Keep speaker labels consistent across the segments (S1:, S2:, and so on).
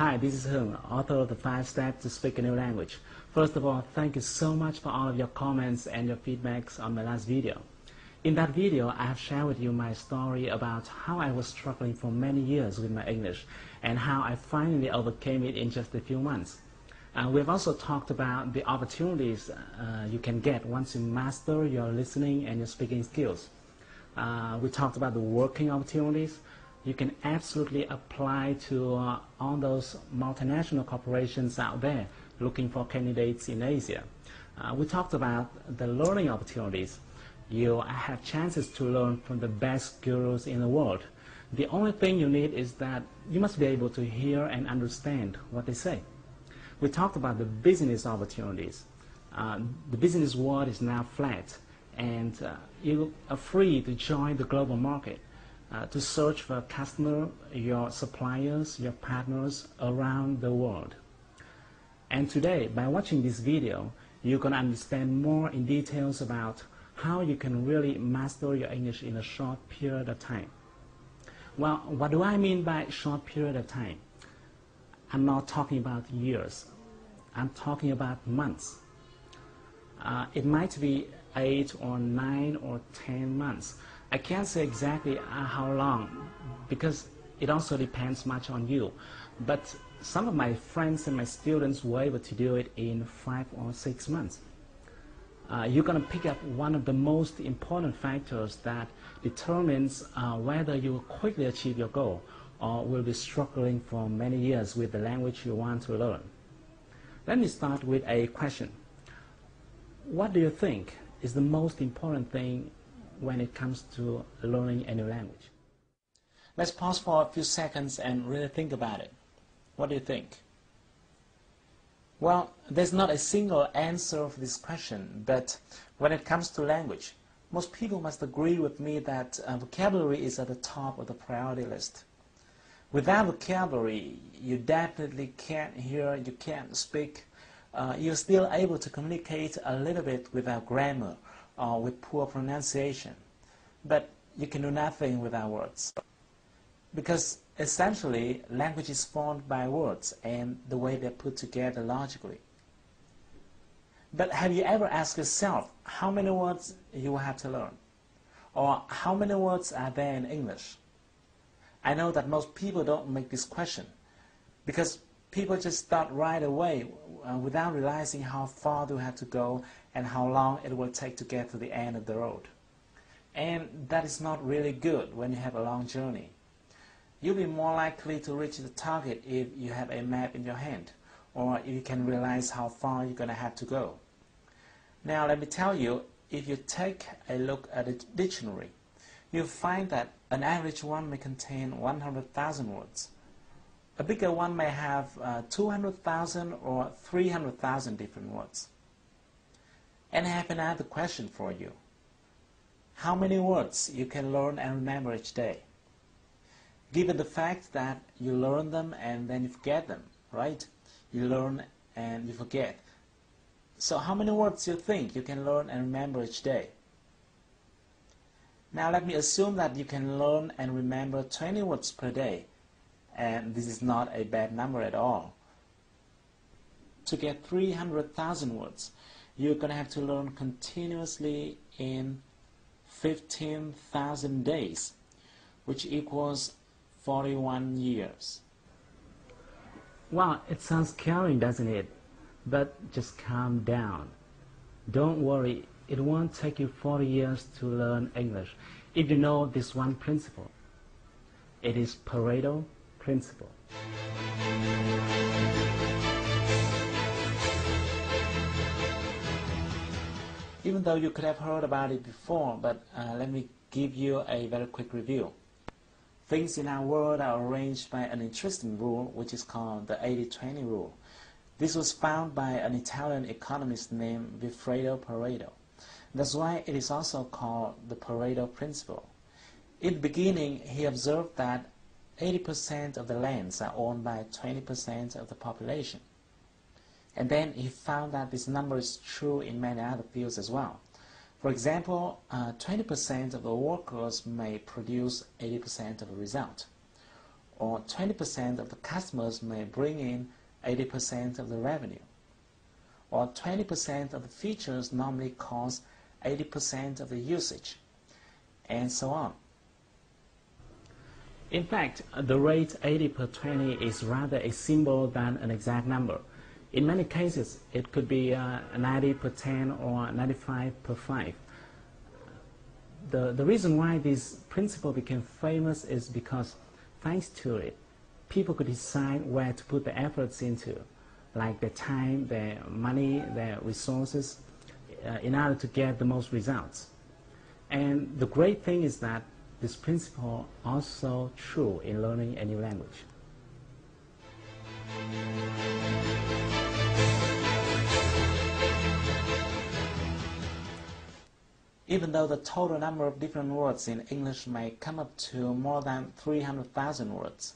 S1: Hi, this is Hung, author of the 5 Steps to Speak a New Language. First of all, thank you so much for all of your comments and your feedbacks on my last video. In that video, I have shared with you my story about how I was struggling for many years with my English and how I finally overcame it in just a few months. We've also talked about the opportunities you can get once you master your listening and your speaking skills. We talked about the working opportunities you can absolutely apply to all those multinational corporations out there looking for candidates in Asia. We talked about the learning opportunities. You have chances to learn from the best gurus in the world. The only thing you need is that you must be able to hear and understand what they say. We talked about the business opportunities. The business world is now flat, and you are free to join the global market, to search for a customer, your suppliers, your partners around the world. And today, by watching this video, you can understand more in details about how you can really master your English in a short period of time. Well, what do I mean by short period of time? I'm not talking about years. I'm talking about months. It might be 8 or 9 or 10 months. I can't say exactly how long because it also depends much on you. But some of my friends and my students were able to do it in 5 or 6 months. You're going to pick up one of the most important factors that determines whether you will quickly achieve your goal or will be struggling for many years with the language you want to learn. Let me start with a question. What do you think is the most important thing when it comes to learning a new language? Let's pause for a few seconds and really think about it. What do you think? Well, there's not a single answer for this question, but when it comes to language, most people must agree with me that vocabulary is at the top of the priority list. Without vocabulary, you definitely can't hear, you can't speak. You're still able to communicate a little bit without grammar or with poor pronunciation, but you can do nothing without words. Because essentially, language is formed by words and the way they're put together logically. But have you ever asked yourself how many words you will have to learn? Or how many words are there in English? I know that most people don't make this question because people just start right away without realizing how far they have to go and how long it will take to get to the end of the road. And that is not really good when you have a long journey. You'll be more likely to reach the target if you have a map in your hand, or if you can realize how far you're going to have to go. Now let me tell you, if you take a look at a dictionary, you'll find that an average one may contain 100,000 words. A bigger one may have 200,000 or 300,000 different words. And I have another question for you. How many words you can learn and remember each day? Given the fact that you learn them and then you forget them, right? You learn and you forget. So how many words do you think you can learn and remember each day? Now let me assume that you can learn and remember 20 words per day. And this is not a bad number at all. To get 300,000 words, you're going to have to learn continuously in 15,000 days, which equals 41 years. Wow, it sounds scary, doesn't it? But just calm down. Don't worry, it won't take you 40 years to learn English if you know this one principle. It is Pareto principle. Even though you could have heard about it before, but let me give you a very quick review. Things in our world are arranged by an interesting rule, which is called the 80-20 rule. This was found by an Italian economist named Vilfredo Pareto. That's why it is also called the Pareto principle. In the beginning, he observed that 80% of the lands are owned by 20% of the population. And then he found that this number is true in many other fields as well. For example, 20% of the workers may produce 80% of the result. or 20% of the customers may bring in 80% of the revenue, or 20% of the features normally cause 80% of the usage, and so on. In fact, the rate 80 per 20 is rather a symbol than an exact number. In many cases, it could be 90 per 10 or 95 per 5. The reason why this principle became famous is because, thanks to it, people could decide where to put their efforts into, like their time, their money, their resources, in order to get the most results. And the great thing is that this principle is also true in learning a new language. Even though the total number of different words in English may come up to more than 300,000 words,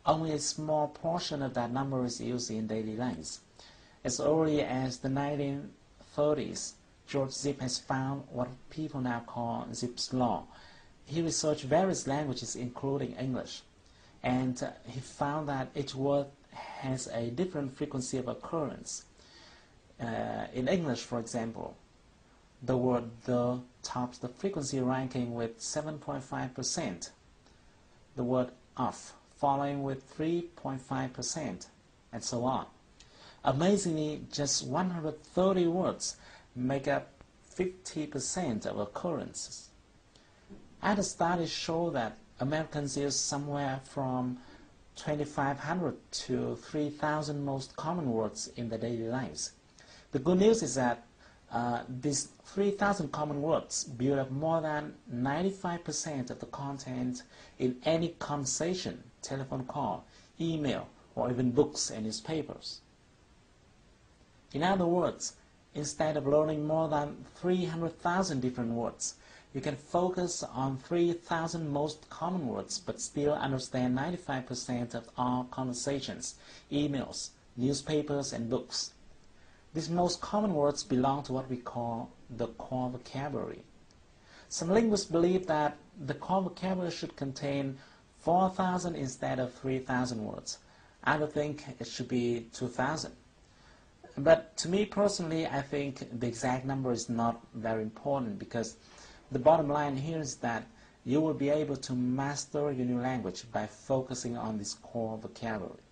S1: only a small portion of that number is used in daily lives. As early as the 1930s, George Zip has found what people now call Zipf's law. He researched various languages, including English, and he found that each word has a different frequency of occurrence. In English, for example, the word "the" tops the frequency ranking with 7.5%, the word "of" following with 3.5%, and so on. Amazingly, just 130 words make up 50% of occurrences. Other studies show that Americans use somewhere from 2,500 to 3,000 most common words in their daily lives. The good news is that these 3,000 common words build up more than 95% of the content in any conversation, telephone call, email, or even books and newspapers. In other words, instead of learning more than 300,000 different words, you can focus on 3,000 most common words but still understand 95% of all conversations, emails, newspapers, and books. These most common words belong to what we call the core vocabulary. Some linguists believe that the core vocabulary should contain 4,000 instead of 3,000 words. Others think it should be 2,000. But to me personally, I think the exact number is not very important, because the bottom line here is that you will be able to master your new language by focusing on this core vocabulary.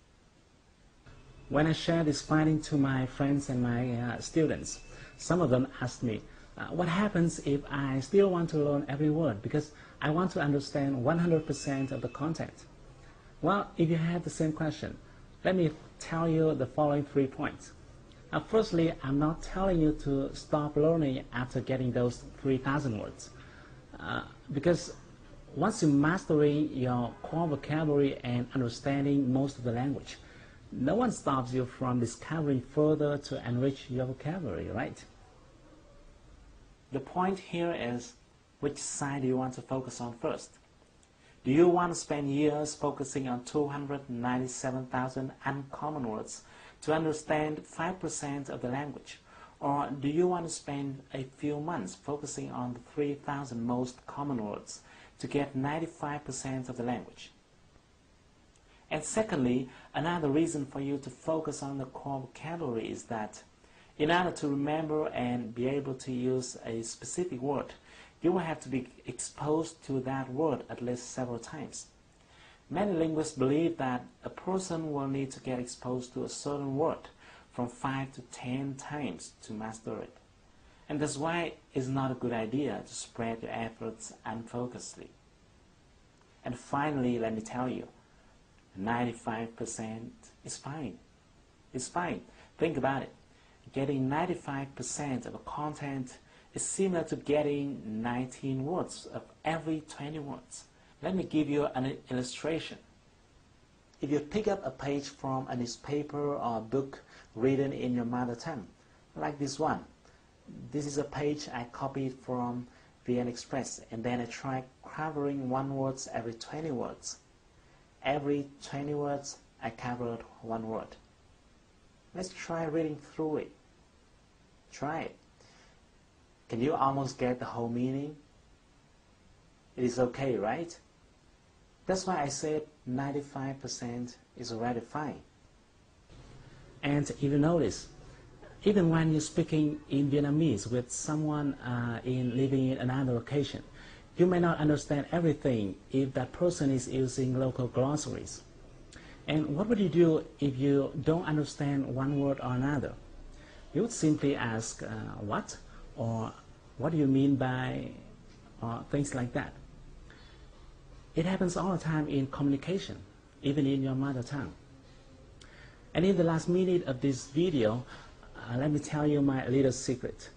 S1: When I share this finding to my friends and my students, some of them ask me, what happens if I still want to learn every word because I want to understand 100% of the content? Well, if you have the same question, let me tell you the following 3 points. Firstly, I'm not telling you to stop learning after getting those 3,000 words, because once you're mastering your core vocabulary and understanding most of the language, no one stops you from discovering further to enrich your vocabulary, right? The point here is, which side do you want to focus on first? Do you want to spend years focusing on 297,000 uncommon words to understand 5% of the language? Or do you want to spend a few months focusing on the 3,000 most common words to get 95% of the language? And secondly, another reason for you to focus on the core vocabulary is that in order to remember and be able to use a specific word, you will have to be exposed to that word at least several times. Many linguists believe that a person will need to get exposed to a certain word from 5 to 10 times to master it. And that's why it's not a good idea to spread your efforts unfocusedly. And finally, let me tell you, 95% is fine. It's fine. Think about it. Getting 95% of a content is similar to getting 19 words of every 20 words. Let me give you an illustration. If you pick up a page from a newspaper or a book written in your mother tongue, like this one, this is a page I copied from VN Express, and then I tried covering one word every 20 words. Every 20 words, I covered one word. Let's try reading through it. Try it. Can you almost get the whole meaning? It is okay, right? That's why I said 95% is already fine. And if you notice, even when you're speaking in Vietnamese with someone living in another location, you may not understand everything if that person is using local glossaries. And what would you do if you don't understand one word or another? You would simply ask, what? Or what do you mean by, or things like that. It happens all the time in communication, even in your mother tongue. And in the last minute of this video, let me tell you my little secret.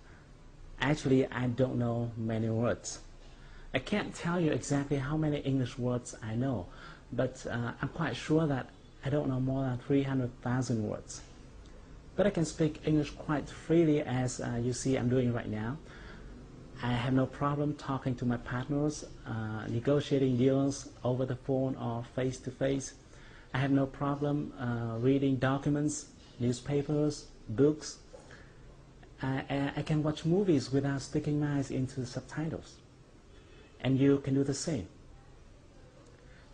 S1: Actually, I don't know many words. I can't tell you exactly how many English words I know, but I'm quite sure that I don't know more than 300,000 words. But I can speak English quite freely, as you see I'm doing right now. I have no problem talking to my partners, negotiating deals over the phone or face-to-face. I have no problem reading documents, newspapers, books. I can watch movies without sticking my eyes into the subtitles. And you can do the same.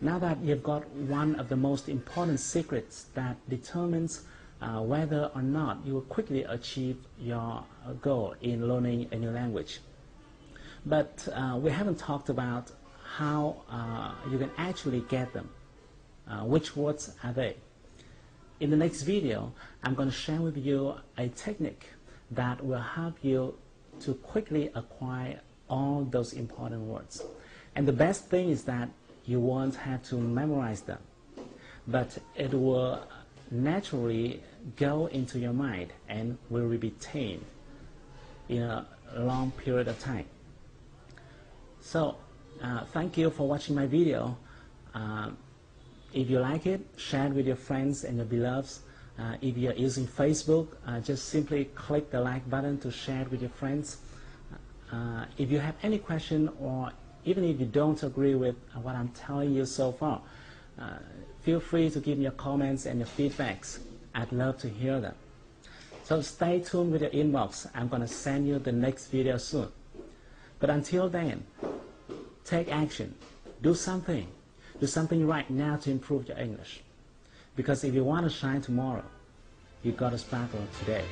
S1: Now that you've got one of the most important secrets that determines whether or not you will quickly achieve your goal in learning a new language. But we haven't talked about how you can actually get them. Which words are they? In the next video, I'm going to share with you a technique that will help you to quickly acquire all those important words. And the best thing is that you won't have to memorize them, but it will naturally go into your mind and will be retained in a long period of time. So, thank you for watching my video. If you like it, share it with your friends and your beloveds. If you're using Facebook, just simply click the like button to share it with your friends. If you have any question, or even if you don't agree with what I'm telling you so far, feel free to give me your comments and your feedbacks. I'd love to hear them. So stay tuned with your inbox. I'm going to send you the next video soon. But until then, take action. Do something. Do something right now to improve your English. Because if you want to shine tomorrow, you've got to sparkle today.